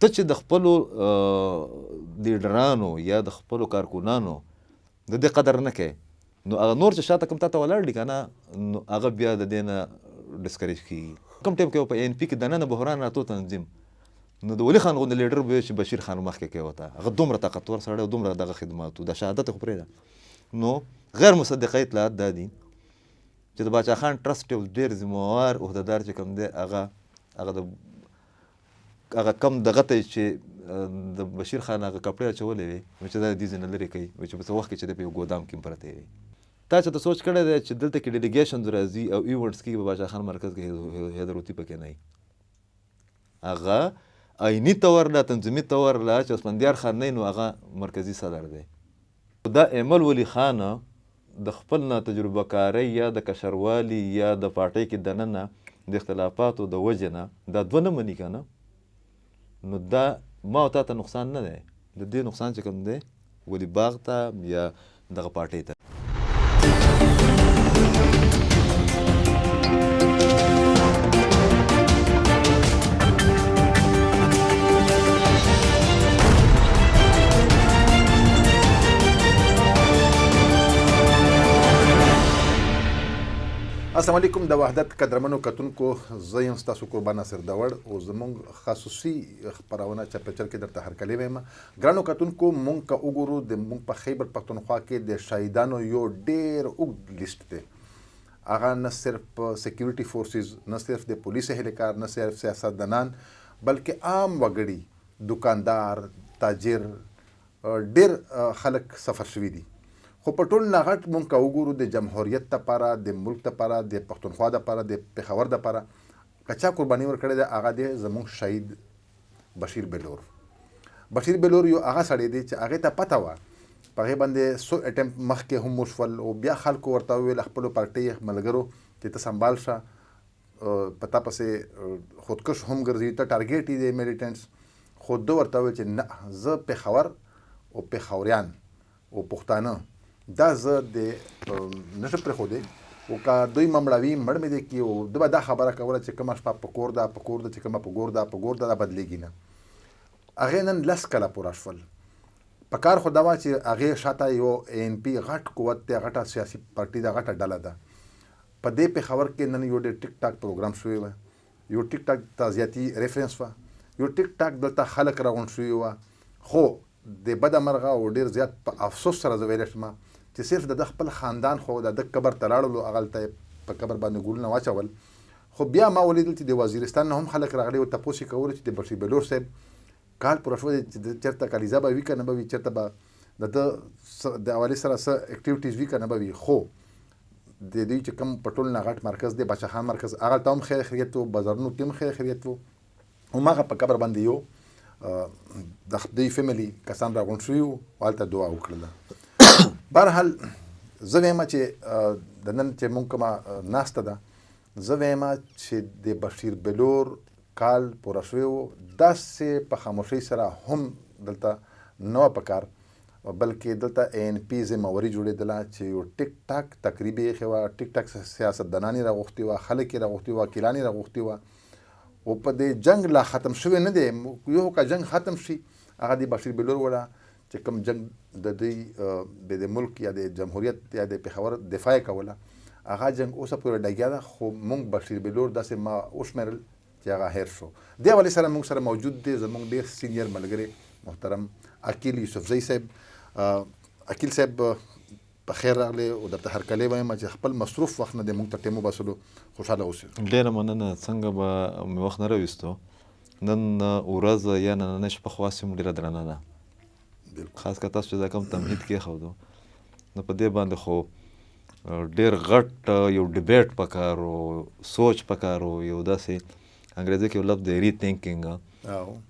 ته چې د خپلو لیډرانو یا د خپلو کارکونانو د دې قدر نه کوې نو هغه نور چې شاته کوم تا ته ولاړ دي که نه نو هغه بیا د دې نه ډسکریج کېږي. کوم ټایم کې په ان پي کې دننه بحران راتلو تنظیم نو د ولي خان غوندې لیډر به چې بشیر خان مخکې کوي ورته هغه دومره طاقتور سړی او دومره دغه خدماتو د شهادت خو پرېږده. نو غیر مصدقه اطلاعات دا دي چې د باچا خان ټرسټ یو ډېر ذمهوار عهدهدار چې کوم دی هغه د هغه کم دغه ته چې د بشیر خان هغه کپړې اچولې وې چې دا دې ځای نه لرې کوي چې په څه وخت کې چې دی په یو ګودام کې پرته وي. تا چې ته سوچ کړی دی چې دلته کې ډیلیګیشنز راځي او ایونټس کې په باچا خان مرکز کې حیدروتي پکې نه وي هغه آیني طور لا تنظیمي طور لا چې اسفندیار خان نه نو هغه مرکزي صدر دی. دا ایمل ولی خان د خپل نه تجربه کارۍ یا د کشروالي یا د پارټۍ کې دننه د اختلافاتو د وجې نه دا دوه نه مني که نه نو دا ما او تا ته نقصان نه دی د دې نقصان چې کوم دی ولی باغ ته یا دغه پارټۍ ته. السلام علیکم د وحدت قدرمنو کتونکو زه یم ستاسو قربان ناصر داوړ او زموږ خصوصي خپرونه چپچل کې درته هرکلی وایم. ګرانو کتونکو مونږ که وګورو د مونږ په خیبر پښتونخوا کې د شهیدانو یو ډېر اوږد لیست دی. هغه نه صرف سیکیورټي فورسز نه صرف د پولیس اهلکار نه صرف سیاستدانان بلکې عام وګړي دکاندار تاجر ډېر خلک سفر شوي دي. خو په ټول نه غټ مونږ که وګورو د جمهوریت دپاره د ملک دپاره د پښتونخوا دپاره د پېښور دپاره که چا قرباني ورکړې ده هغه دی زموږ شهید بشیر بلور. بشیر بلور یو هغه سړی دی چې هغې ته پته وه په هغې باندې څو اټمپ مخکې هم وشول او بیا خلکو ورته وویل خپلو پارټۍ ملګرو چې ته سنبال شه په تا پسې خودکش هم ګرځي ته ټارګېټ یې دی میلیټنټس. خو ده ورته وویل چې نه زه پېښور او پېښوریان او پښتانه دا زه د نشم پرېښودی او که دوی مړوي مړ مې دی کي او ده به دا خبره کوله چې کومه شپه په کور ده په کور ده چې کومه په ګور ده په ګور ده دا بدلېږي نه. هغې نن 10 کاله پوره شول. په کار خو دا وه چې هغې شاته یو ان پي غټ قوت دی غټه سیاسي پارټي ده غټه ډله ده. په دې پېښور کې نن یو ډېر ټیک ټاک پروګرام شوی وه یو ټیک ټاک تعزیتي ریفرنس وه یو ټیک ټاک دلته خلک راغونډ شوي وه. خو د بده مرغه او ډېر زیات په افسوس سره زه ویلی شم چې صرف د خپل خاندان خو د قبر ته لاړلو هغلته په قبر باندې ګلونه واچول. خو بیا ما ولیدل چې د وزیرستان نه هم خلک راغلي او تپوس یې کولو چې د بشیر بلور صاحب کال پوره شوی دی چې چېرته کلیزه به وي که نه به وي چېرته به د ده د حوالې سره څه اکټیویټیز وي که نه به وي. خو د دوی چې کوم په ټول نه غټ مرکز دی باچا خان مرکز هغلته هم خیر خیریت و بازارونو کې هم خیر خیریت و هماغه په قبر باندې یو د دوی فیملي کسان راغونډ شوي وو او هلته دعا وکړله. بهرحال زه وایم چې د نن چې مونږ کومه ناسته ده زه وایم چې د بشیر بلور کال پوره شوی و داسې په خاموشۍ سره هم دلته نه وه په کار بلکې دلته ان پي ذمهوري جوړېدله چې یو ټیک ټاک تقریب یې ایښې وه ټیک ټاک سیاستدانان یې راغوښتي وه خلک یې راغوښتي وه وکیلان یې راغوښتي وه او په دې جنګ لا ختم شوی نه دی. یو که جنګ ختم شي هغه د بشیر بلور وله چې کوم جنګ د دوی د ملک یا د جمهوریت یا د پېښور دفاع یې کوله هغه جنګ اوسه پورې ډګیا ده. خو مونږ بشیر بلور داسې ما وشمېرل چې هغه هیر شو. دې حوالې سره مونږ سره موجود دی زمونږ ډېر سینیر ملګری محترم عقیل یوسفزی صاحب. عقیل صاحب په خیر راغلی او درته هرکلی وایم چې خپل مصروف وخت نه دی مونږ ته ټیم وباسلو خوشحاله اوسئ. ډېره مننه. څنګه به مې وخت نه راویستو نن ورځ یا نننۍ شپه خو هسې مو ډېره درنه ده خاص که تاسو چې دا کوم تمهید کېښودو نو په دې باندې خو ډېر غټ یو ډیبیټ پکار و سوچ پکار و یو داسې انګریزي کې یو لفظ دی ری تھینکینګ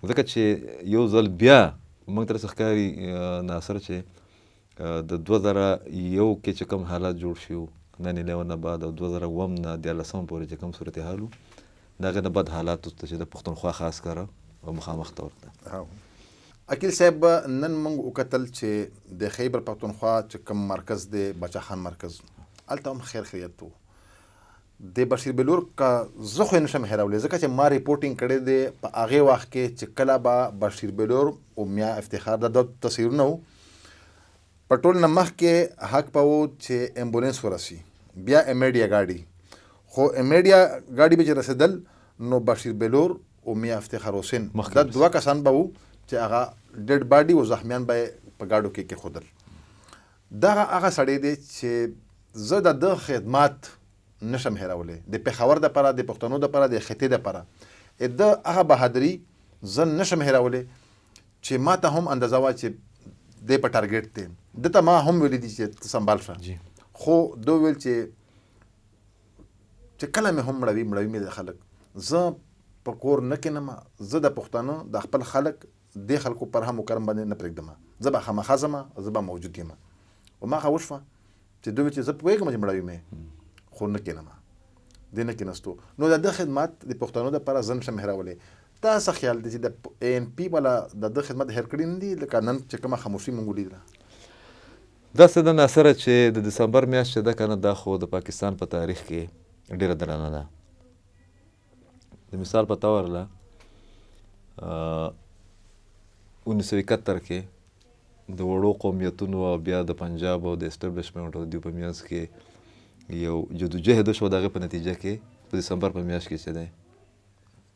ځکه چې یو ځل بیا موږ ته داسې ښکاري ناصر چې د 2001 کې چې کوم حالات جوړ شي وو 9/11 نه بعد او 2002 نه 2013 پورې چې کوم صورتحال وو د هغې نه بد حالات ته چې د پښتونخوا خاص کاره او مخامخ طور ته. عقیل صاحب نن موږ وکتل چې د خیبر پښتونخوا چې کوم مرکز دی باچا خان مرکز هلته هم خیر خیریت و. د بشیر بلور کا زه خو یې نشم هېرولی ځکه چې ما ریپورټینګ کړی دی په هغې وخت کې چې کله به بشیر بلور او میا افتخار دا د تصویرونه وو په ټول نه مخکې حق به و چې امبولانس ورسي بیا امیډیا ګاډي خو امیډیا ګاډي به چې رسېدل نو بشیر بلور او میا افتخار حسین دا دوه کسان به وو چې هغه ډیډ باډي او زخمیان به یې په ګاډو کې کېښودل دغه هغه سړی دی چې زه د ده خدمات نشم هېرولی د پېښور دپاره د پښتنو دپاره د خطې دپاره د هغه بهادري زه نشم هېرولی چې ما ته هم اندازه وه چې دی په ټارګېټ دی ده ته ما هم ویلي دي چې ته سنبال شه خو ده ویل چې کله مې هم مړوي مې د خلک زه په کور نه کېنم زه د پښتانه د خپل خلک دې خلکو پر هم کرم باندې نه پرېږدم زه به خامخا ځم زه به موجود یم و ما هغه وشوه چې دوی چې زه پوهېږم چې مړوي مې خو نه کېنم دې نه کېنستو نو د ده خدمات د پښتنو دپاره زه نشم هېرولی تا څه خیال دی چې د ANP والا د ده خدمت هېر کړي نه دي لکه نن چې کومه خاموشي موږ ولیدله داسې ده ناصره چې د دسمبر میاشت چې ده که نه دا خو د پاکستان په تاریخ کې ډېره درنه ده د مثال په طور له 1971 کې د وړو قومیتونو او بیا د پنجاب او د اسټبلشمنټ او د دوی په منځ کې یو جدوجهد وشو د هغې په نتیجه کې په دسمبر په میاشت کې چې دی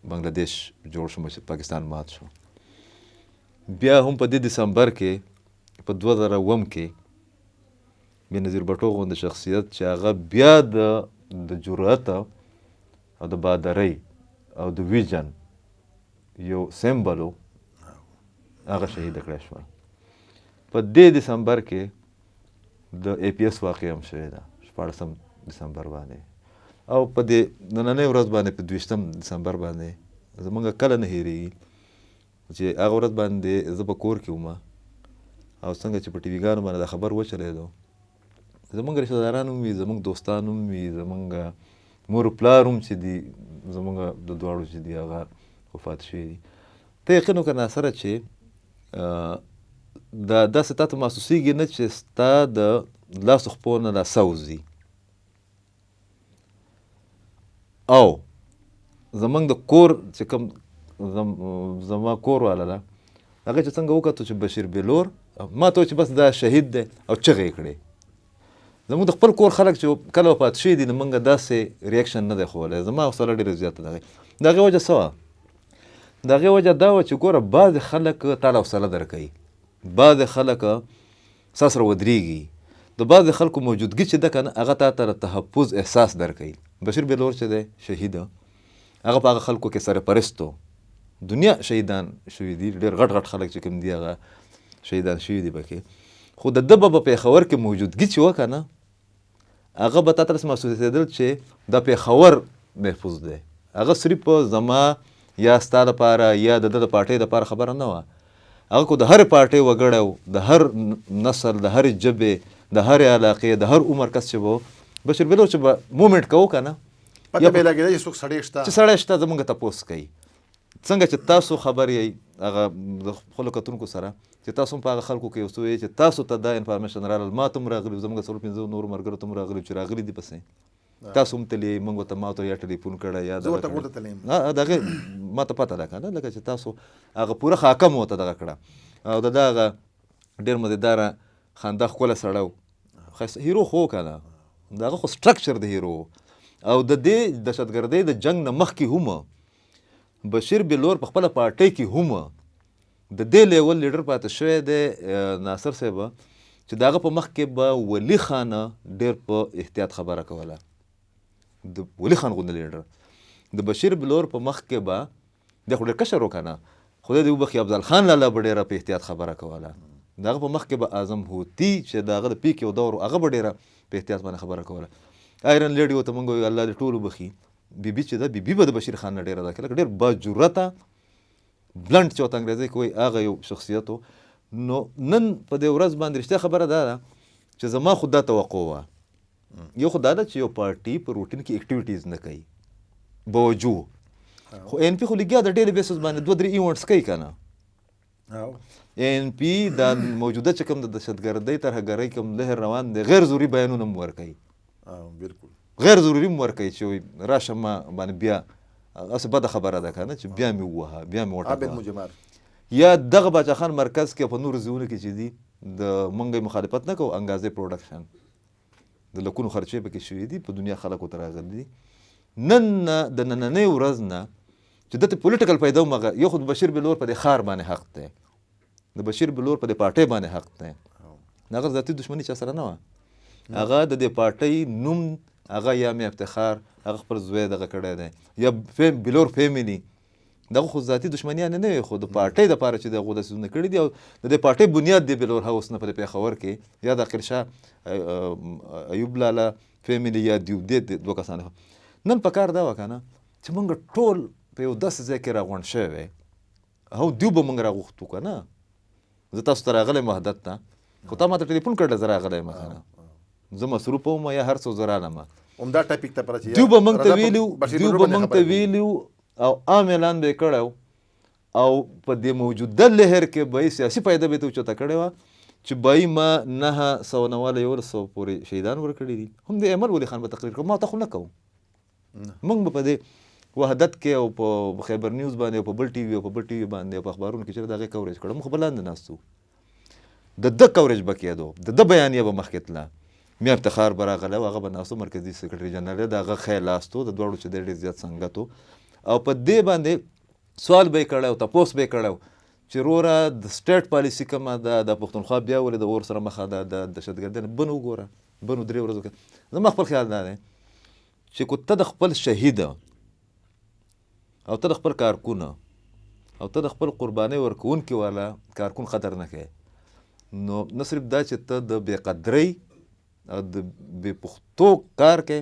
بنګلادیش جوړ شو پاکستان مات شو بیا هم په دې دسمبر کې په 2001 کې بېنظیر بټو غوندې شخصیت چې هغه بیا د جرأت او د بهادرۍ او د ویژن یو سمبل و هغه شهیده کړی شوه په دې دسمبر کې د APS واقع هم شوې ده 14 دسمبر باندې او په دې نننۍ ورځ باندې په 20 دسمبر باندې زمونږ کله نه هېرېږي چې هغه ورځ باندې زه په کور کې وم او څنګه چې په ټي ویګانو باندې دا خبر وچلېدو زمونږ رشته داران هم وي زمونږ دوستان هم وي زمونږ مور پلار هم چې دي زمونږ د دواړو چې دي هغه وفات شوي دي ته یقین وکړه ناصره چې داسې تا ته محسوسېږي نه چې ستا د لاسو خپو نه دا سوځي او زمونږ د کور چې کوم زما کور والا ده هغه چې څنګه وکتو چې بشیر بلور ما ته چې بس دا شهید دی او چغې یې کړې زموږ د خپل کور خلک چې کله وفات شوي دي نو موږ داسې ریاکشن نه دی ښوولی زما حوصله ډېره زیاته ده د هغې وجه څه وه د هغې وجه دا وه چې ګوره بعضې خلک تا له حوصله درکوي بعضې خلک ستا سره ودرېږي د بعضې خلکو موجودګي چې ده که نه هغه تا ته د تحفظ احساس درکوي بشیر بلور چې دی شهید هغه په هغه خلکو کې سرپرست و دنیا شهیدان شوي دي ډېر غټ غټ خلک چې کوم دي هغه شهیدان شوي دي پکې خو د ده به په پېښور کې موجودګي چې وه که نه هغه به تا ته داسې محسوسېدل چې دا پېښور محفوظ دی هغه صرف زما یا ستا دپاره یا د ده د پارټۍ دپاره خبره نه وه هغه کو د هرې پارټۍ وګړی و د هر نسل د هرې ژبې د هرې علاقې د هر عمر کس چې به بشیر بلور چې به مومنټ کوو که نه پته به یې لګېده چې څوک سړی شته چې سړی شته زمونږ تپوس کوي څنګه چې تاسو خبر یې هغه د خپلو کتونکو سره چې تاسو هم په هغه خلکو کې یو څه وایي چې تاسو ته دا انفارمیشن راغلل ما ته هم راغلي زموږ 4-5 نورو ملګرو ته هم راغلي چې راغلي دي پسې تاسو هم تللی موږ ورته ما ته یا ټلیفون کړی یا زه ورته ورته تللی یم د هغې ما ته پته ده که نه لکه چې تاسو هغه پوره خاکه مو ورته دغه کړه او د ده هغه ډېر مزېداره خندا ښکلی سړی و هیرو خو که نه د هغه خو سټرکچر د هیرو او د دې دهشتګردۍ د جنګ نه مخکې هم بشیر بلور په خپله پارټۍ کې هم د دې لیول لیډر پاتې شوی دی ناصر صاحب چې د هغه په مخ کې به ولي خانه ډېر په احتیاط خبره کوله د ولي خان غوندې لیډر د بشیر بلور په مخ کې به دی خو ډېر کشر و که نه خدای دې وبخي افضل خان لالا به ډېره په احتیاط خبره کوله د هغه په مخ کې به اعظم هوتي چې د هغه د پیک یو دور هغه به ډېره په احتیاط باندې خبره کوله آیرن لیډي ورته موږ وایو الله دې ټول وبخي بیبي چې ده بیبي به د بشیر خان نه ډېره ده لکه ډېر باجرته بلنټ چې ورته انګریزۍ کې وایي هغه یو شخصیت و نو نن په دې ورځ باندې رښتیا خبره دا ده چې زما خو دا توقع وه یو خو دا ده چې یو پارټي په روټین کې اکټیویټیز نه کوي باوجو خو ANP خو لګیا د ډیلی بیسس باندې 2-3 ایونټس کوي که نه ANP دا موجوده چې کوم د دهشتګردۍ ترهګرۍ کوم لهر روان دی غیر ضروري بیانونه هم ورکوي بالکل غیر ضروري مو ورکوي چې راشه ما باندې بیا هسې بده خبره ده که نه چې بیا مې ووهه بیا مې عابد وټکوه مجمار یا دغه باچا خان مرکز کې په نورو ځایونو کې چې دي د موږ مخالفت نه کوو انګازې پروډکشن د لکونو خرچې پکې شوي دي په دنیا خلکو ته راغلي دي نن د نننۍ ورځ نه چې دته پولیټیکل فایده ومغه یو خو د بشیر بلور په دې ښار باندې حق دی د بشیر بلور په دې پارټۍ باندې حق دی هغه ذاتي دښمني چا سره نه وه هغه د دې پارټۍ نوم هغه یا مې افتخار هغه خپل زوی دغه کړی دی یا بلور فیملی دغه خو ذاتي دښمنیان نه وي خو د پارټۍ دپاره چې دغه داسې کړي دي او د دې پارټۍ بنیاد دی بلور هاوس نه په پېښور کې یا د عقیل ایوب لالا فیملی یا دیودې دوه کسان نن په کار دا وه که نه چې موږ ټول په یو داسې ځای کې راغونډ شوی او دیو به موږ راغوښتو که نه زه تاسو ته راغلی یم وحدت ته خو تا ما ته ټلیفون کړی زه راغلی یم که نه زه مصروفه وم یا هر څه زه رالم همدا ټاپک ته پره چې دیو به موږ ته ویلي او عام اعلان به یې کړی او په دې موجوده لهر کې به یې سیاسي فایده به یې ته اوچته کړې وه چې به ما 999 پورې شهیدان ورکړي دي هم د ایمل ولي خان به تقریر کوم ما ته خو نه کوو موږ به په دې وحدت کې او په خیبر نیوز باندې او په بل ټي وي او په بل ټي وي باندې او په اخبارونو کې چې د هغې کوریج کړه موږ خو به لاندې ناست وو د ده کوریج به کېدو د ده بیانیه به مخکې تله میا افتخار به راغلی او هغه به ناست و مرکزي سکرټري جنرال د هغه ښی لاس و د دواړو چې دی ډېر زیات سنګت و او په دې باندې سوال به یې کړی او تپوس به یې کړی چې وروره د سټیټ پالیسي کومه ده د پښتونخوا بیا ولې د اور سره مخه ده د دهشتګردۍ نه بن وګوره بنو 3 ورځو کې زما خپل خیال دا دی چې کو ته د خپل شهید او ته د خپل کارکون او ته د خپل قربانۍ ورکوونکي والا کارکون قدر نه کوې نو نه صرف دا چې ته د بې قدرۍ او د بې پښتو کار کوې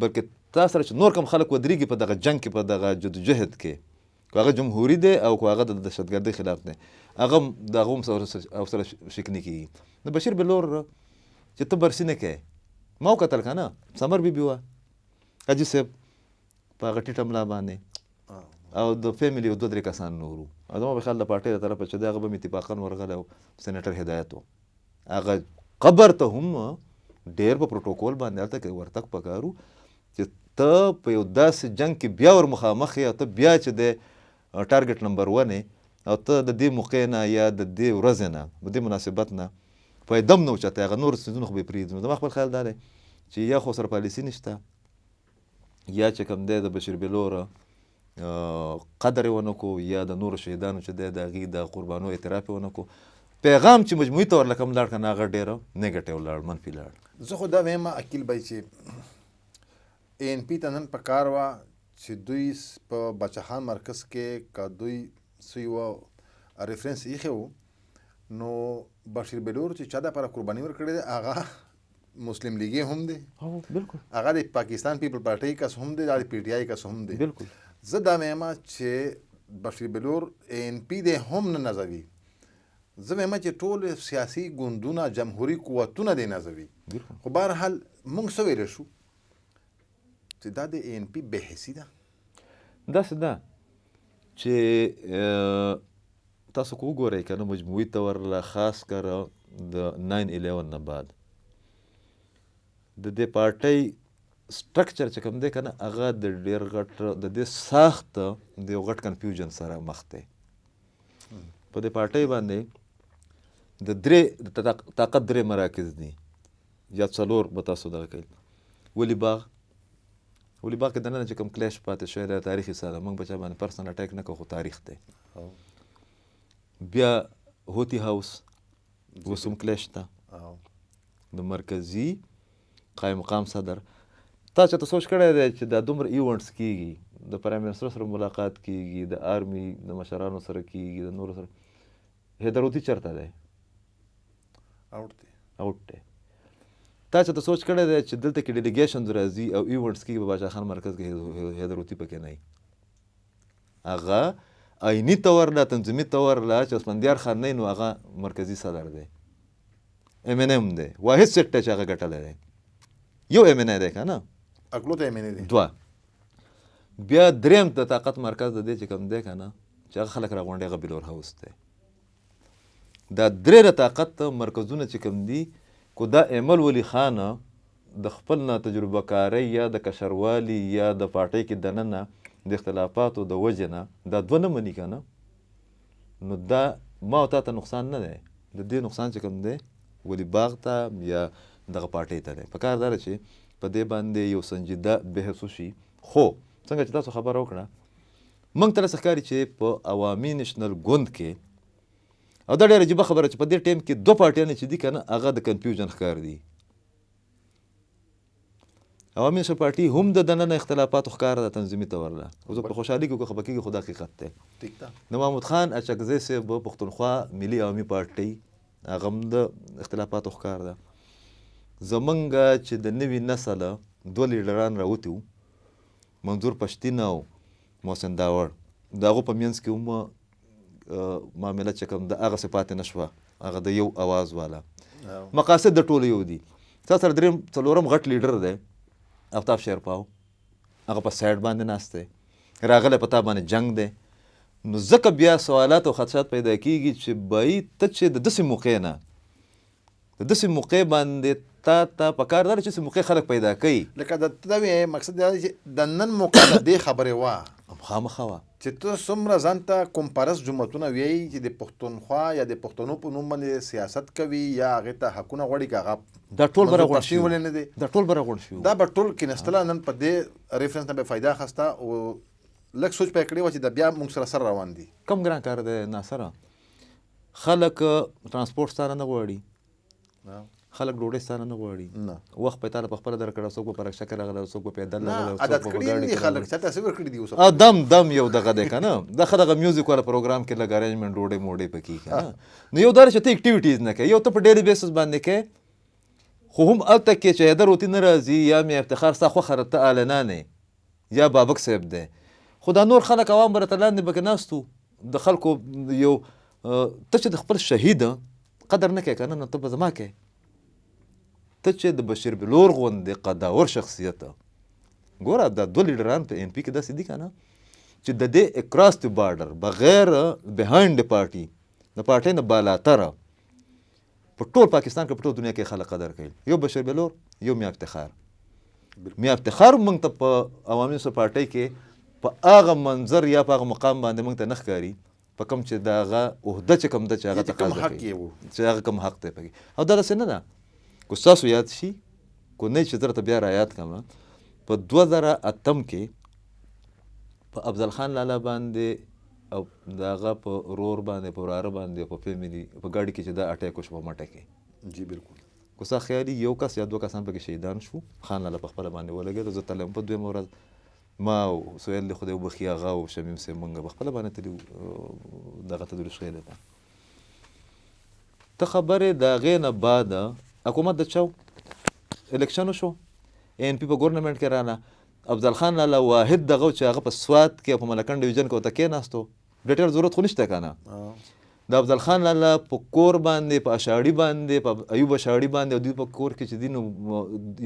بلکې تا سره چې نور کم خلک ودرېږي په دغه جنګ کې په دغه جدوجهد کې که هغه جمهوري دی او که هغه د دهشتګردۍ خلاف دی هغه د هغو هم سره شکني کېږي د بشیر بلور چې ته برسي نه کوې ما وکتل که نه سمر بیبي وه حاجي صاحب په هغه ټیټه ملا باندې او د فیملی یو 2-3 کسان نور وو او زما په خیال د پارټۍ د طرفه چې دی هغه به مې اتفاقا ورغلی او سینیټر هدایت و هغه قبر ته هم ډېر په پروټوکول باندې هلته کې ورتګ پکار و چې ته په یو داسې جنګ کې بیا ور مخامخ یې او ته بیا چې دی ټارګټ نمبر 1 او ته د دې موقع نه یا د دې ورځې نه د دې مناسبت نه فایده هم نه اوچتی هغه نور څیزونه خو به یې پرېږدي نو زما خپل خیال دا دی چې یا خو سره پالیسي نشته یا چې کوم دی د بشیر بلور قدر یې ونه کړو یا د نورو شهیدانو چې دی د هغې د قربانو اعتراف یې ونه کړو پیغام چې مجموعي طور لکه لاړ که نه هغه ډېره نیګټیو لاړ منفي لاړ زه خو دا وایم عقیل بای چې ان پی ته نن په کار وه چې دوی په باچا خان مرکز کې که دوی څه یوه ریفرنس ایښی و نو بشیر بلور چې چا دپاره قرباني ورکړې دی هغه مسلم لیګي هم دی بالکل هغه د پاکستان پیپل پارټۍ کس هم دی د پی ټي آی کس هم دی بالکل زه دا وایم چې بشیر بلور ان پی دی هم نه نازوي زه وایم چې ټول سیاسي ګوندونه جمهوري قوتونه دی نازوي خو بهرحال موږ څه ویلی شو چې دا د ان پی بې حسي ده داسې ده چې تاسو که وګورئ که نه مجموعي طور له خاص کر د 9/11 نه بعد د دې پارټۍ سټرکچر چې کوم دی که نه هغه د ډېر غټ د دې ساخت د یو غټ کنفیوژن سره مخ دی په دې پارټۍ باندې د طاقت 3 مراکز دي یا 4 به تاسو دغه کوي ولی باغ کې دننه چې کوم کلیش پاتې شوی دی تاریخي سره موږ به چا باندې پرسنل اټیک نه کوو خو تاریخ دی بیا هوتي هاوس اوس هم کلیش ته د مرکزي قایم مقام صدر تا چې ته سوچ کړی دی چې دا دومره ایونټس کېږي د پرایم منسټر سره ملاقات کېږي د آرمي د مشرانو سره کېږي د نورو سره حیدرودي چېرته دی آوټ دی تا چې ته سوچ کړی دی چې دلته کې ډیلیګیشنز راځي او ایونټس کېږي په باچا خان مرکز کې حیدرودي پکې نه وي هغه آیني طور لا تنظیمي طور لا چې اسفندیار خان نه نو هغه مرکزي صدر دی ام ان ام دی واحد سیټ چې هغه ګټلی دی یو ام ان ای دی که نه اکلو ته ام ان ای دی 2 بیا دریم د طاقت مرکز د دې چې کوم دی که نه چې هغه خلک راغونډي هغه بلور هاوس دی دا 3 د طاقت مرکزونه چې کوم دي کو دا ایمل ولی خان د خپل نه تجربه کارۍ یا د کشروالي یا د پارټۍ کې دننه د اختلافاتو د وجې نه دا دوه نه مني که نه، نو دا ما او تا ته نقصان نه دی. د دې نقصان چې کوم دی ولي باغ ته یا دغه پارټۍ ته دی. په کار دا ده چې په دې باندې یو سنجیده بحث وشي. خو څنګه چې تاسو خبره وکړه، موږ ته داسې ښکاري چې په عوامي نیشنل ګوند کې، او دا ډېره عجیبه خبره چې په دې ټایم کې دوه پارټیانې چې دي که نه هغه د کنفیوژن ښکار دي. عوامي نیشنل پارټي هم د دننه اختلافاتو ښکاره ده، تنظیمي تور ده. اوس په خوشحالي کې که خفه کېږي خو دا حقیقت دی. ٹھیک ده. نو محمود خان اچکزی صاحب پښتونخوا ملي عوامي پارټۍ هغه هم د اختلافاتو ښکار ده. زمونږ چې د نوي نسل دوه لیډران راوتي وو، منظور پښتین او محسن داوړ، د هغو په منځ کې هم معامله چې کوم د هغسې پاتې نه شوه، هغه د یو اواز والا. مقاصد د ټولو یو دي. تا سره درېیم څلورم غټ لیډر دی آفتاب شیرپاو، هغه په سایډ باندې ناست دی، راغلی په تا باندې جنګ دی. نو ځکه بیا سوالات او خدشات پیدا کېږي چې بای ته چې د داسې موقع نه، د داسې موقع باندې تا ته په کار دا ده چې داسې موقع خلک پیدا کوي. لکه د ته وایې مقصد دا دی چې د نن موقع د دې خبرې وه خامخا وه چې ته څومره ځان ته کومپارس جملتونه وایي چې د پښتونخوا یا د پښتنو په نوم باندې سیاست کوي یا هغې ته حقونه غواړي که هغه دا ټول به راغونډ شي. ولې نه دی دا ټول به راغونډ شي. دا به ټول کېنستله نن په دې ریفرنس نه به فایده اخیسته او لږ سوچ پی کړی وه چې د بیا موږ سره سر روان دي. کم ګران کار دی ناصره. خلک ترانسپورټ ستانه نه غواړي، خلک ډوډۍ ستانه نه غواړي، وخت په تا له پخپله درکړه، څوک به په رکشا کې راغلی، څوک به پیدل راغلی، عادت کړي دي خلک چاته څه ورکړي دي اوس دم یو دغه دی که نه، دغه دغه میوزیک والا پروګرام کې لږ ارینجمنټ ډوډۍ موډۍ پکې که نه. نو یو دا چې ته اکټیویټیز نه کوې، یو ته په ډیلی بیسس باندې کوې، خو هم هلته کې چې حیدر وطي نه راځي یا مې افتخار ستا خوښه راته عالنانې یا بابک صاحب دی، خو دا نور خلک عوام به راته لاندې پکې ناست وو. د خلکو یو ته چې د خپل شهید قدر نه کوې که نه، نو ته به زما کوې. ته چې د بشیر بلور غوندې قداور شخصیت، ګوره دا دوه لیډران په ان پي کې داسې دي که نه چې د دې اکراس د بارډر بغیر بهایند د پارټي، د پارټۍ نه بالاتره په ټول پاکستان کې په ټول دنیا کې خلک قدر کوي. یو بشیر بلور، یو میا افتخار. میا افتخار موږ ته په عوامي نیشنل پارټۍ کې په هغه منظر یا په هغه مقام باندې موږ ته نه ښکاري په کوم چې د هغه عهده چې کوم ده چې هغه تقاضا کوي، چې هغه کوم حق دی پکې. او دا داسې نه ده. کو ستاسو یاد شي، کو نه چې درته بیا رایاد کړم، په 2008 کې په افضل خان لالا باندې او د هغه په رور باندې، په وراره باندې، په فیملي په ګاډي کې چې دا اټیک وشو په مټه کې. جی بالکل. کو ستا خیالي یو کس یا دوه کسان پکې شهیدان شو، خان لالا په خپله باندې ولګېد. زه تللی په دویمه ورځ، ما او سهیل د خدای وبخي هغه او شمیم صاحب موږ په خپله باندې تلي دغه ته دروش خیلی ته. ته خبرې د هغې نه بعده حکومت د چاو الیکشن وشو، ان پي په ګورنمنټ کې راله. افضل خان لالا واحد دغه چې هغه په سوات کې او په ملکنډ ډویژن کې ورته کېناستو، ډېر ضرورت خو نشته که نه. د افضل خان لالا په کور باندې، په اشاړي باندې، په ایوب اشاړي باندې او دوی په کور کې چې دي نو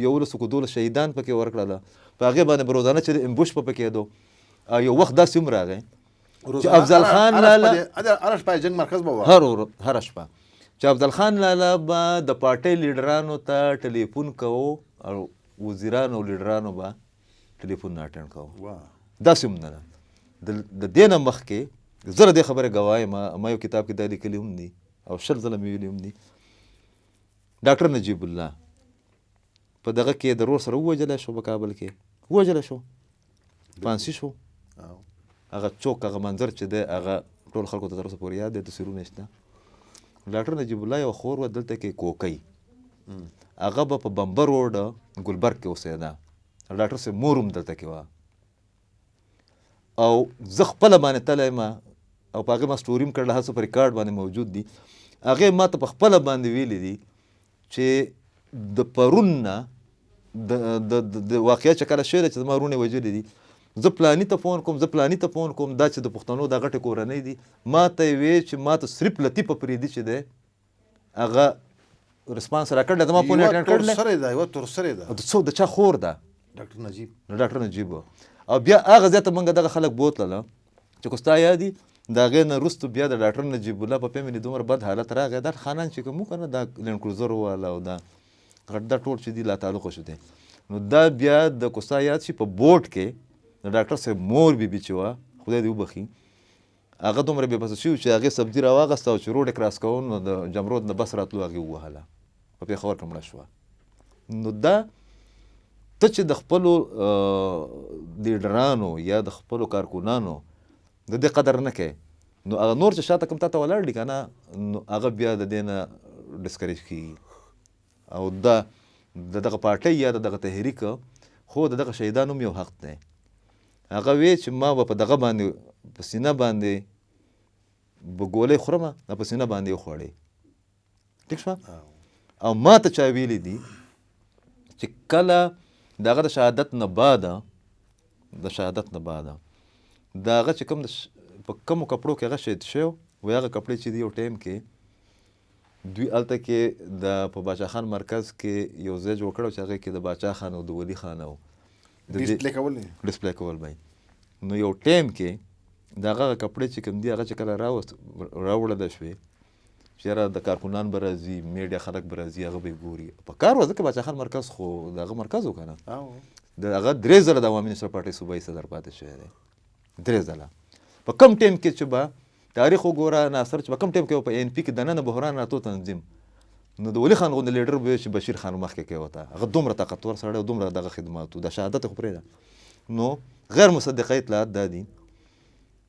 1112 شهیدان پکې ورکړله. په هغې باندې به روزانه چې امبوش په پکېدو. یو وخت داسې هم راغی چې افضل خان لالا هره شپه جنګ مرکز به وه، هره شپه چې افضل خان لالا به د پارټۍ لیډرانو ته ټلیفون کوو او وزیرانو او لیډرانو به ټلیفون نه اټینډ کوو. داسې هم نه ده. د دې نه مخکې زه د دې خبرې ګواه یم، ما یو کتاب کې دا لیکلي هم دي او 100 ځله مې ویلي هم دي. ډاکټر نجیب الله په دغه کې د رور سره ووژلی شو، په کابل کې ووژلی شو، فانسي شو. هغه چوک، هغه منظر چې دی هغه ټول خلکو ته تر اوسه پورې یاد دی، تصویرونه شته. ډاکټر نجیب الله یو خور وه دلته کې کوکۍ، هغه به په بمبه روډ ګلبرګ کې اوسېده. ډاکټر صاحب مور هم دلته کې وه او زه خپله باندې تللی یم او په هغې ما سټوري هم کړله، هر څه په ریکارډ باندې موجود دي. هغې ما ته په خپله باندې ویلي دي چې د پرون نه د واقعیت چې کله شوې ده چې زما وروڼې وژلي دي، زه پلاني ته فون کوم، زه پلاني ته فون کوم، دا چې د پښتنو دا غټې کورنۍ دي. ما ته یې ویې چې ما ته صرف لطیف افریدي چې دی هغه رسپانس راکړی، زما فون یې اټینډ کړلی. یوه تورسرې ده د چا خور ده؟ ډاکټر نجیب. ډاکټر نجیب. او بیا هغه ځای ته موږ دغه خلک بوتلله چې که ستا یاد دي د هغې نه وروستو بیا د ډاکټر نجیب الله په فیملي دومره بد حالت راغی. دا خانان چې کوم که نه دا لینډ کروزر والا او دا دا ټول چې دي لا تعلق شو دی. نو دا بیا د کوستا یاد شي په بوټ کې د ډاکټر صاحب مور بیبي چې وه خدای دې وبخي هغه دومره بې بسه شوي چې هغې سبزي راواغسته او چې روډ یې کراس کوو نو د جمرود نه بس راتلو هغې ووهله په پېښور کې مړه شوه. نو دا ته چې د خپلو لیډرانو یا د خپلو کارکونانو د دې قدر نه کوې نو هغه نور چې شاته کوم تا ته ولاړ دي که نه نو هغه بیا د دې نه ډسکریج کېږي او دا د دغه پارټۍ یا د دغه تحریک خو د دغه شهیدانو هم یو حق دی. هغه وی چې ما به په دغه باندې په سینه باندې به ګولۍ خورمه دا په سینه باندې وخوړې ټیک شوه او ما ته چا ویلي دي چې کله د هغه د شهادت نه بعده د هغه چې کوم په کومو کپړو کې هغه شهید شوی وایي هغه کپړې چې دي یو ټایم کې دوی هلته کې د په باچا خان مرکز کې یو ځای جوړ کړی چې هغې کې د باچا خان او د ولي خان او ډسپلی کول به نو یو ټایم کې د هغه کپړې چې کوم دي هغه چې کله راوړله شوې چې یاره د کارکونان به راځي میډیا خلک به راځي هغه به یې ګوري په کار وه ځکه باچا خان مرکز خو د هغه مرکز و که نه د هغه 3 ځله د عوامي نصرت پارټۍ صوبایي صدر پاتې شوی دی 3 ځله په کم ټایم کې چې به تاریخ وګوره ناصر چې په کم ټایم کې په ان پي کې دننه بحران راتلو تنظیم نو د ولي خان غوندې لیډر به چې بشیر خان مخکې کوي ورته هغه دومره طاقتور سړی او دومره دغه خدمات د شهادت خو پرېږده نو غیر مصدقه اطلاعات دا دي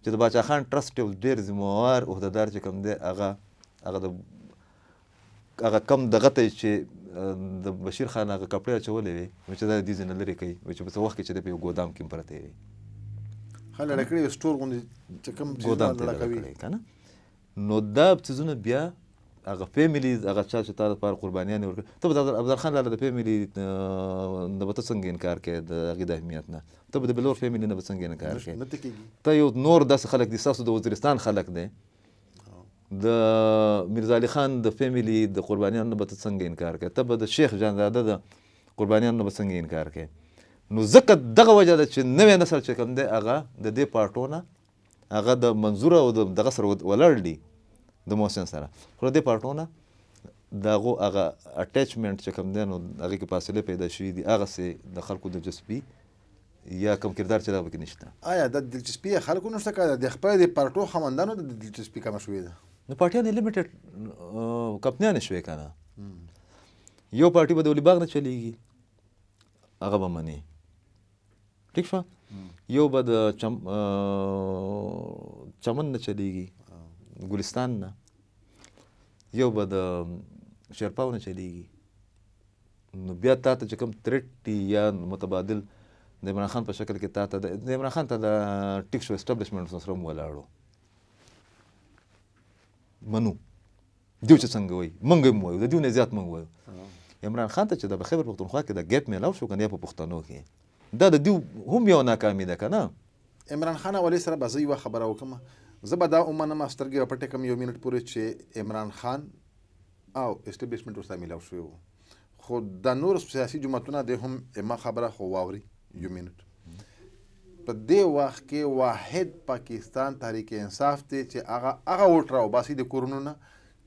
چې د باچا خان ټرسټ یو ډېر ذمهوار عهدهدار چې کوم دی هغه کم دغه ته چې د بشیر خان هغه کپړې اچولې وې چې دا د دې ځای نه لرې کوي چې په څه وخت کې چې دی په یو ګودام کې هم پرتې وي لړه کړې سټور غوندې چې کوم ګودام ته لړه کړې که نه نو دا څیزونه بیا هغه فیملی هغه چا چې تا دپاره قربانیانې ورکړې ته به د افضل خان لاله د فیملی نه به ته څنګه انکار کوې د هغې د اهمیت نه ته به د بلور فیملی نه به څنګه انکار کوې ته یو نور داسې خلک دي ستاسو د وزیرستان خلک دی د میرزا علي خان د فیملی د قربانیانو نه به ته څنګه انکار کوې ته به د شیخ جانزاده د قربانیانو نه به څنګه انکار کوې نو ځکه دغه وجه ده چې نوی نسل چې کوم دی هغه د دې پارټو نه هغه د منظور او دغه سره ولاړ دي د محسن سره خو د دې پارټو نه د هغو هغه اټیچمنټ چې کوم دی نو هغې کې فاصلې پیدا شوي دي هغسې د خلکو د دلچسپي یا کوم کردار چې دغه پکې نشته آیا د دلچسپي خلکو نشته که د خپل د پارټو خاوندانو د دلچسپي کمه شوې ده نو پارټیانې لیمیټډ کمپنیانې شوې که نه یو پارټي به د ولي باغ نه چلیږي هغه به منې ټیک شوه یو به د چمن نه چلیږي ګلستان نه یو به د شیرپاو نه چلیږي نو بیا تا ته چې کوم تریټ یا متبادل د عمران خان په شکل کې تا ته د عمران خان ته د ټیک شو اسټابلیشمنټ سره هم ولاړو منو دیو چې څنګه وایي موږ هم وایو د دیو نه زیات موږ وایو عمران خان ته چې د خیبر پښتونخوا کې د ګیپ میلاو شو که نه یا په پښتنو کې دا د دیو هم یو ناکامي ده که نه عمران خان ولې سره به زه یوه خبره وکړم زه به دا ومنم سترګې به پټې کړم یو منټ پورې چې عمران خان او اسټابلیشمنټ ورسره میلاو شوی و خو د نور سیاسي جماعتونه د هم ما خبره خو واوري یو منټ په دې وخت کې واحد پاکستان تحریک انصاف دی چې هغه ووټ راوباسي د کورونو نه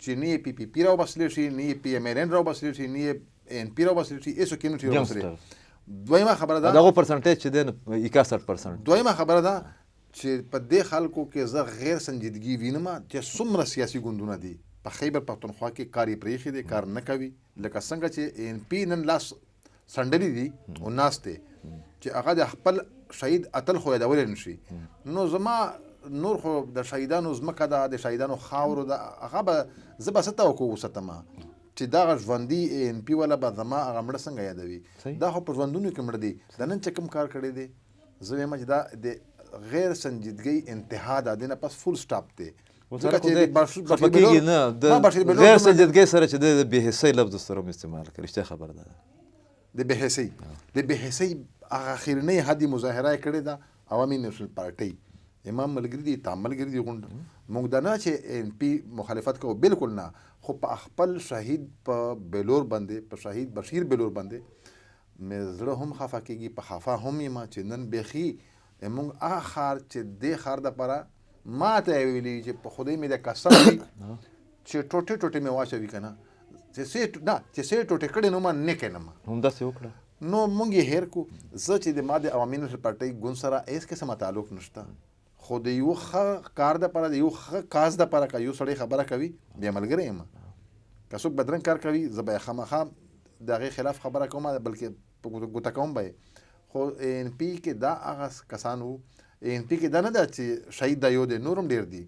چې نه یې پی پی پي راوباسلی شي نه یې پی ایم ایل این راوباسلی شي نه یې ان پي راوباسلی شي هېڅوک یې نه شي راوباسلی دویمه خبره ده دغه پرسنټیج چې دی 61% دویمه خبره ده چې په دې خلکو کې زه غیر سنجیدګي وینم چې څومره سیاسي ګوندونه دي په خیبر پښتونخوا کې کار یې پرېښی دی کار نه کوي لکه څنګه چې ان پي نن لاس سنډلي دي او ناست دی چې هغه د خپل شهید اتل خو یادولی نه شي نو زما نور خو د شهیدانو ځمکه ده د شهیدانو خاورو ده هغه به زه به څه توقع وساتم چې دغه ژوندي ان پي والا به زما هغه مړه څنګه یادوي دا خو په ژوندونو کې مړه دي د نن چې کوم کار کړی دی زه وایم چې دا د غیر سنجیدګۍ انتها ده د نه پس فول سټاپ دی خفکیږي نه د غیر سنجیدګۍ سره چې د بې حسۍ لفظ سره هم استعمال کوي رښتیا خبره ده د بې حسۍ هغه اخرنۍ حد مظاهره یې کړې ده عوامي نیشنل پارټۍ امام ملګري دي تا ملګري دي غونډه موږ دا نه چې ان پي مخالفت کوو بالکل نه خو په خپل شهید په بلور باندې په شهید بشیر بلور باندې مې زړه هم خفه کېږي په خفه هم یم چې نن بیخي موږ هغه ښار چې دې ښار دپاره ما ته یې ویلي چې په خدای مې د قسم وي چې ټوټې ټوټې مې واچوي که نه چې سې ټوټې کړې نو ما نه کینم همداسې وکړه نو مونږ یې هیر کو زه چې د ما د عوامي نېشنل پارټۍ ګوند سره هېڅ قسمه تعلق نشته خو د یو ښه کار دپاره د یو ښه کاز دپاره که یو سړی خبره کوي بیا ملګری یم که څوک بدرنګ کار کوي زه به یې خامخا د هغې خلاف خبره کوم بلکې په ګوته کوم به یې خو ان پی کې دا هغه کسان وو ان پی کې دا نه ده چې شهید دا یو دی نور هم ډېر دي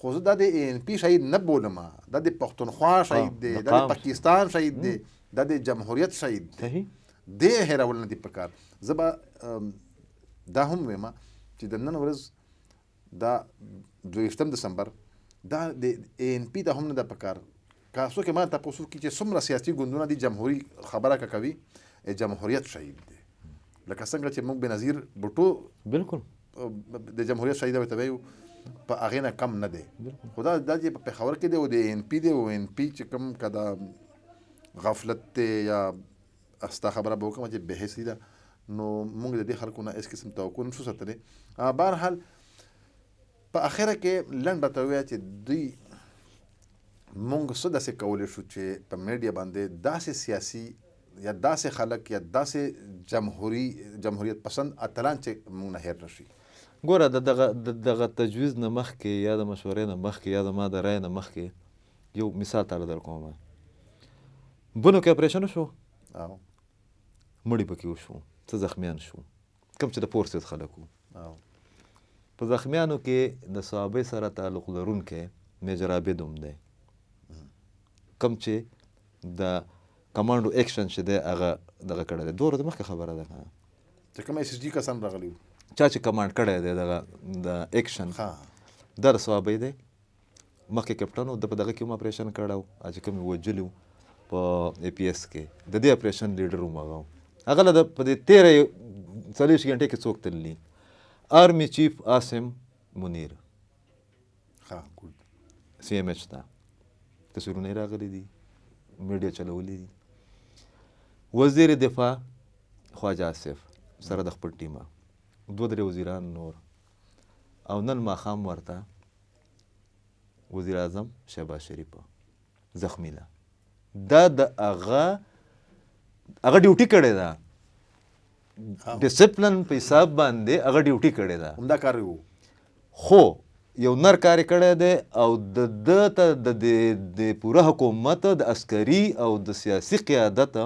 خو زه دا د ان پی شهید نه بولم دا د پښتونخوا شهید دی دا د پاکستان شهید دی دا د جمهوریت شهید دی صحیح دې هېرول نه دي پکار زه به دا هم وایم چې د نن ورځ دا 22 دسمبر دا د ان پی ته هم نه ده پکار که څوک یې ما تپوس وکړي چې څومره سیاسي ګوندونه دي جمهوري خبره که کوي جمهوریت شهید دی لکه څنګه چې موږ بېنظیر بوټو بالکل د جمهوریت شهید ورته وایو په هغې نه کم نه دی خو دا چې په پېښور کې دی او د ان پی دی او ان پی چې کوم که دا غفلت دی یا ستا خبره به وکړم چې بېحسي ده نو موږ د دې خلکو نه هېڅ قسم توقع نشو ساتلی بهرحال په اخره کې لنډ راته ووایه چې دوی موږ څه داسې کولی شو چې په میډیا باندې داسې سیاسي یا داسې خلک یا داسې جمهوریت پسند اتلان چې موږ نه هېر نه شي ګوره د دغه تجویز نه مخکې یا د مشورې نه مخکې یا د ما د رایې نه مخکې یو مثال تاله در کوم بنو کې اپریشن وشو مړي پکې وشو څه زخمیان شو کوم چې د پورسید خلک وو په زخمیانو کې د صحابې سره تعلق لرونکی میجر عابد هم دی کوم چې د کمانډو ایکشن چې دی هغه دغه کړی دی دوه ورځې مخکې خبره ده چې کوم ایس ایس جي کسان راغلي وو چا چې کمانډ کړی دی دغه د ایکشن دا د صحابۍ دی مخکې کپټن و د په دغه کې هم اپریشن کړی و چې کوم یې وژلي وو په اے پی ایس کې د دې اپریشن لیډر هم هغه و هغه له په دې 40 غنټې کې څوک تللی آرمی چیف عاصم منیر سی ایم ایچ ته تصویرونه یې راغلي دي میډیا چلولی دي وزیر دفاع خواجه آصف سره د خپل ټیمه 2-3 وزیران نور او نن ماښام ورته وزیر اعظم شهباز شریف زخمی ده دا د هغه ډیوټي کړې ده ډسپلن په حساب باندې هغه ډیوټي کړې ده همدا کار وو خو یو نر کار کړی دی او د ته د پوره حکومت د عسکري او د سیاسي قیادت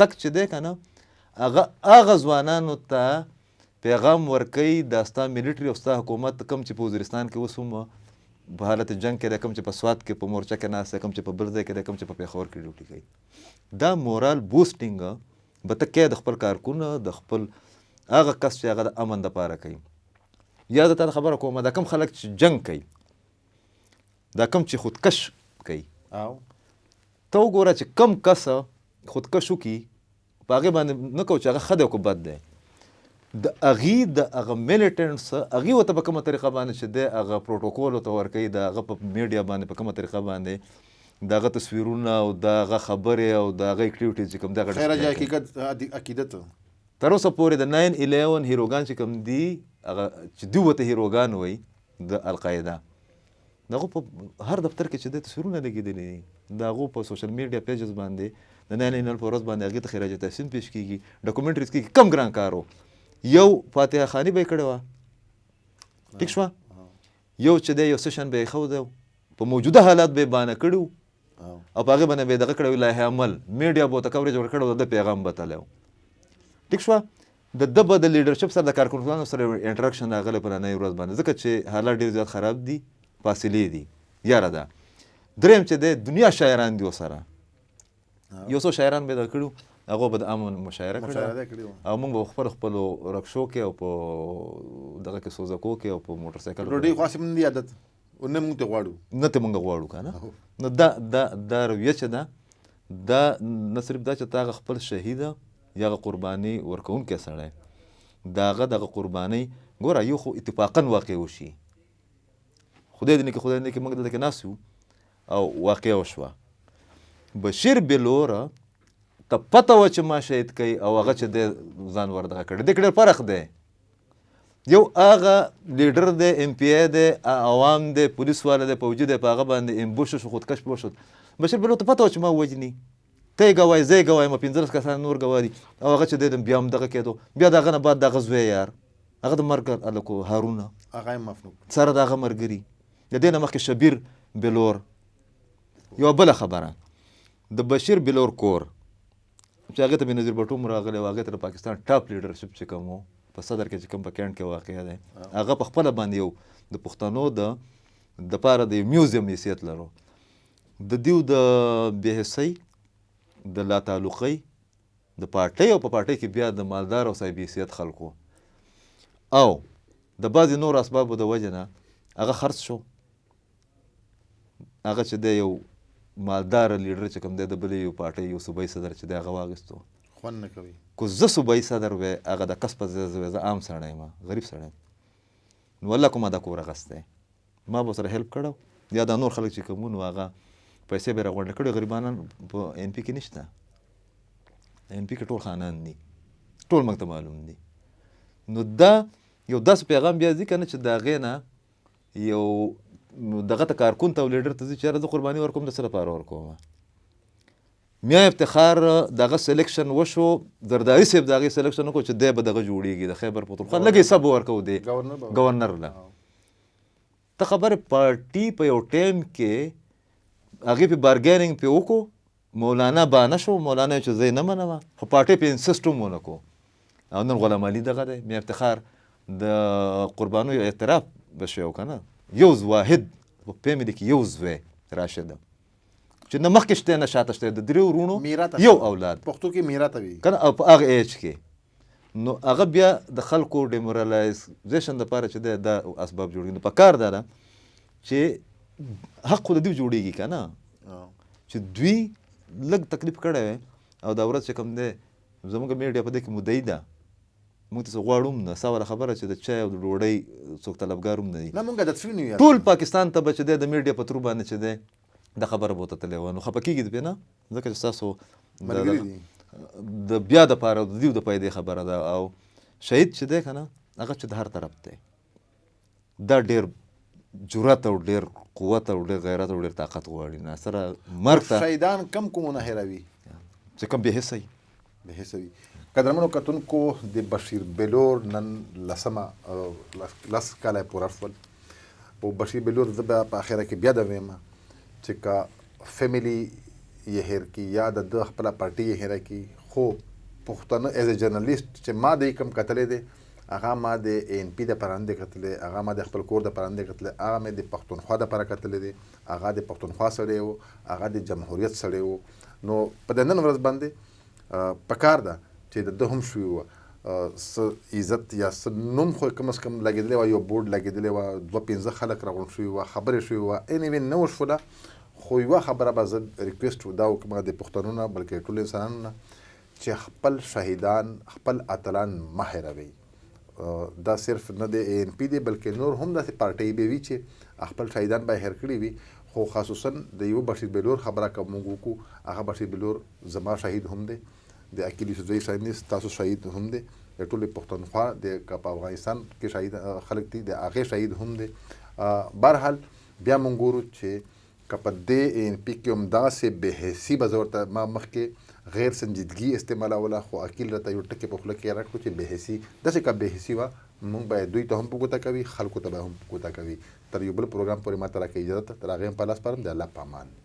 تک چې دی که نه هغه ځوانانو ته پیغام ورکوي دا ستا ملیټري او ستا حکومت کوم چې په وزیرستان کې اوس هم په حالت جنګ کې دی کوم چې په سوات کې په مورچه کې ناست دی کوم چې په بل ځای کې دی کوم چې په پېښور کې ډیوټي کوي دا مورال بوسټینګ به ته کوې د خپل کارکونه د خپل هغه کس چې هغه د امن دپاره کوي یا د تا خبره کومه دا کم خلک چې جنګ کوي دا کم چې خودکش کوي ته وګوره چې کم کس خودکش وکړي په هغې باندې نه کوو چې هغه ښه دی او که بد دی د هغې د هغه میلیټنټس هغې ورته په کومه طریقه باندې چې دی هغه پروټوکول ورته ورکوي د هغه په میډیا باندې په کومه طریقه باندې د هغه تصویرونه او د هغه خبرې او د هغه اکټیویټیز چې کوم دغه خیر حقیقت عقیدت تر اوسه پورې د 9/11 هیروګان چې کوم دي هغه چې دوی ورته هیروګان وایي د القاعده د هغو په هر دفتر کې چې دی تصویرونه لګېدلي دي د هغو په سوشل میډیا پیجز باندې د 9/11 په ورځ باندې هغې ته خراج تحسین پیش کېږي ډاکومنټریز کېږي کم ګران کار و یو فاتحه خاني به یې کړې وه ټیک شوه یو چې دی یو سیشن به یې ښود په موجوده حالات به یې بانه کړي او په هغې باندې به یې دغه کړی لایحې عمل میډیا به ورته کوریج ورکړی و د ده پیغام به تللی و ټیک شوه د ده به د لیډرشپ سره د کارکوونکانو سره انټراکشن راغلی په نننۍ ورځ باندې ځکه چې حالات ډېر زیات خراب دي فاصلې دي یاره ده دریم چې دی دنیا شاعران دي ورسره یو څو شاعران به یې دغه کړي هغو به د امن مشاعره کړې او موږ به خپلو رکشو کې او په دغه کې سوزکو کې او په موټر سایکل ډوډۍ خاصې من دي عادت او نه موږ ته غواړو نه ته موږ غواړو که نه نو دا رویه چې ده دا نه صرف دا چې ته هغه خپل شهیده یا هغه قرباني ورکوونکی سړی د هغه دغه قربانۍ ګوره یو خو اتفاقا واقع وشي خدای دې نه کړي موږ دلته کې ناست یو او واقع وشوه بشیر بلوره ته پته وه چې ما شهید کوي او هغه چې دی ځان وردغه کړی دې کې ډېر فرق دی یو هغه لیډر دی ایم پی ای دی عوام دی پولیس والا دی پوجي دی په هغه باندې امبوش شو خودکش پوه شو بشیر بلو ته پته وه چې ما ووجني ته یې ګوایي زه یې ګوایم 15 کسان نور ګوا دي او هغه چې دی بیا هم دغه کېدو بیا د هغه نه بعد دغه زوی یار هغه د مرګ هلکو هارونه هغه هم مفنوق سره د هغه ملګري د دې نه مخکې شبیر بلور یوه بله خبره د بشیر بلور کور چې هغې ته بېنظیر بټو هم راغلی و هغې ته د پاکستان ټاپ لیډرشپ چې کوم و په صدر کې چې کوم په کینټ کې واقع دی هغه په خپله باندې یو د پښتنو دپاره د میوزیم حیثیت لرو د دیو د بې حسۍ د لا تعلقۍ د پارټۍ او په پارټۍ کې بیا د مالدار او صاحب حیثیت خلکو او د بعضې نور اسبابو د وجې نه هغه خرڅ شو هغه چې دی یو مالدار لیډر چې کوم دی د بلې یو پارټۍ یو صوبایي صدر چې دی هغه واخیستو خوند نه کوي کو زه صوبایي صدر وی هغه د کس په ځای زه عام سړی یم غریب سړی نو والله کومه دا کور اخیستی ما به سره هیلپ کړی یا دا نور خلک چې کوم نو هغه پیسې به یې راغونډې کړې غریبانان په این پي کې نشته این پي کې ټول خانان دي ټول موږ ته معلوم دي نو دا یو داسې پیغام بیا ځي که نه چې د هغې نه یو دغه ته کارکون ته او لیډر ته ځي چې یاره زه قرباني ورکوم د څه لپاره ورکوم میا افتخار دغه سلیکشن وشو زرداري صاحب د هغې سلیکشن وکړو چې دی به دغه جوړېږي د خیبر پښتونخوا لږ حصه به ورکوو دی ګورنر له ته خبرې پارټي په یو ټایم کې هغې پې بارګیننګ پې وکړو مولانا بانه شو مولانا چې زه یې نه منمه خو پارټۍ پې انسسټ هم ونه کړو او نن غلام علي دغه دی میا افتخار د قربانیو اعتراف به شوی که نه یو واحد په فیملي کې یو زوی راشد چې نه مخکې شته نه شاته شته د درې ورونو یو اولاد پښتو کې میرا ته وي که نه او په هغه ایج کې نو هغه بیا د خلکو ډیمورالایزیشن دپاره چې دی دا اسباب جوړوي نو په کار دا ده چې حق خو د دوی جوړېږي که نه چې دوی لږ تکلیف کړی وی او دا ورځ چې کوم دی زموږ میډیا په دې کې مدعي ده موږ ته څه غواړو هم نه سوله خبره چې د چای او د ډوډۍ څوک طلبګار هم نه دي نه موږ عادت شوي نه یو ټول پاکستان ته به چې دی د میډیا په ترو باندې چې دی د خبره به ورته تللی وه نو خفه کېږي د پې نه ځکه چې ستاسو ملګري دي د بیا دپاره د دیو د پیدې خبره ده او شهید چې دی که نه هغه چې د هر طرف دی دا ډېر جرأت او ډېر قوت او ډېر غیرت او ډېر طاقت غواړي ناصره مرګ ته شهیدان کم کومونه هېروي چې کوم بې حسه بې حسه وي قدرمنو کتونکو د بشیر بلور نن لس کاله پوره شول او بشیر بلور زه به په اخره کې بیا د ویم چې که فیملی یې هیر کړي یا د ده خپله پارټي یې هیره کړي خو پښتانه ایز ا جرنلیسټ چې ما د کوم کتلی دی هغه ما د این پي دپاره نه دی کتلی هغه ما د خپل کور دپاره نه دی کتلی هغه مې د پښتونخوا دپاره کتلی دی هغه د پښتونخوا سړی و هغه د جمهوریت سړی و نو په د نن ورځ باندې پکار ده چې د ده هم شوي وه څه عزت یا څه نوم خو کم از کم لګېدلی وه یو بورډ لګېدلی وه 2-5 خلک راغونډ شوي وه خبرې شوي وه انیوې نه وشوله خو یوه خبره به زه ریکویسټ دا وکړم د پښتنو نه بلکې ټولو انسانانو نه چې خپل شهیدان خپل اتلان مه هېروئ دا صرف نه د این پي دی بلکې نور هم داسې پارټۍ به وي چې خپل شهیدان به یې هېر کړي وي خو خصوصا د یو بشیر بلور خبره که موږ وکړو هغه بشیر بلور زما شهید هم دی د اکیلی سوزوی شهید دی ستاسو شهید هم دی د ټولې پښتونخوا د که په افغانستان کې شهید خلک دي د هغې شهید هم دی بهرحال بیا موږ ګورو چې که په دې این پي کې هم داسې بې حسي به زه ورته ما مخکې غیر سنجیدګي استعمالوله خو عقیل راته یو ټکې په خوله کې راکړو چې بې حسي داسې که بې حسي وه موږ باید دوی ته هم په ګوته کوي خلکو ته به هم په ګوته کوي تر یو بل پروګرام پورې ما ته راکړئ اجازه تر هغې هم په لاس سپارم د الله په امان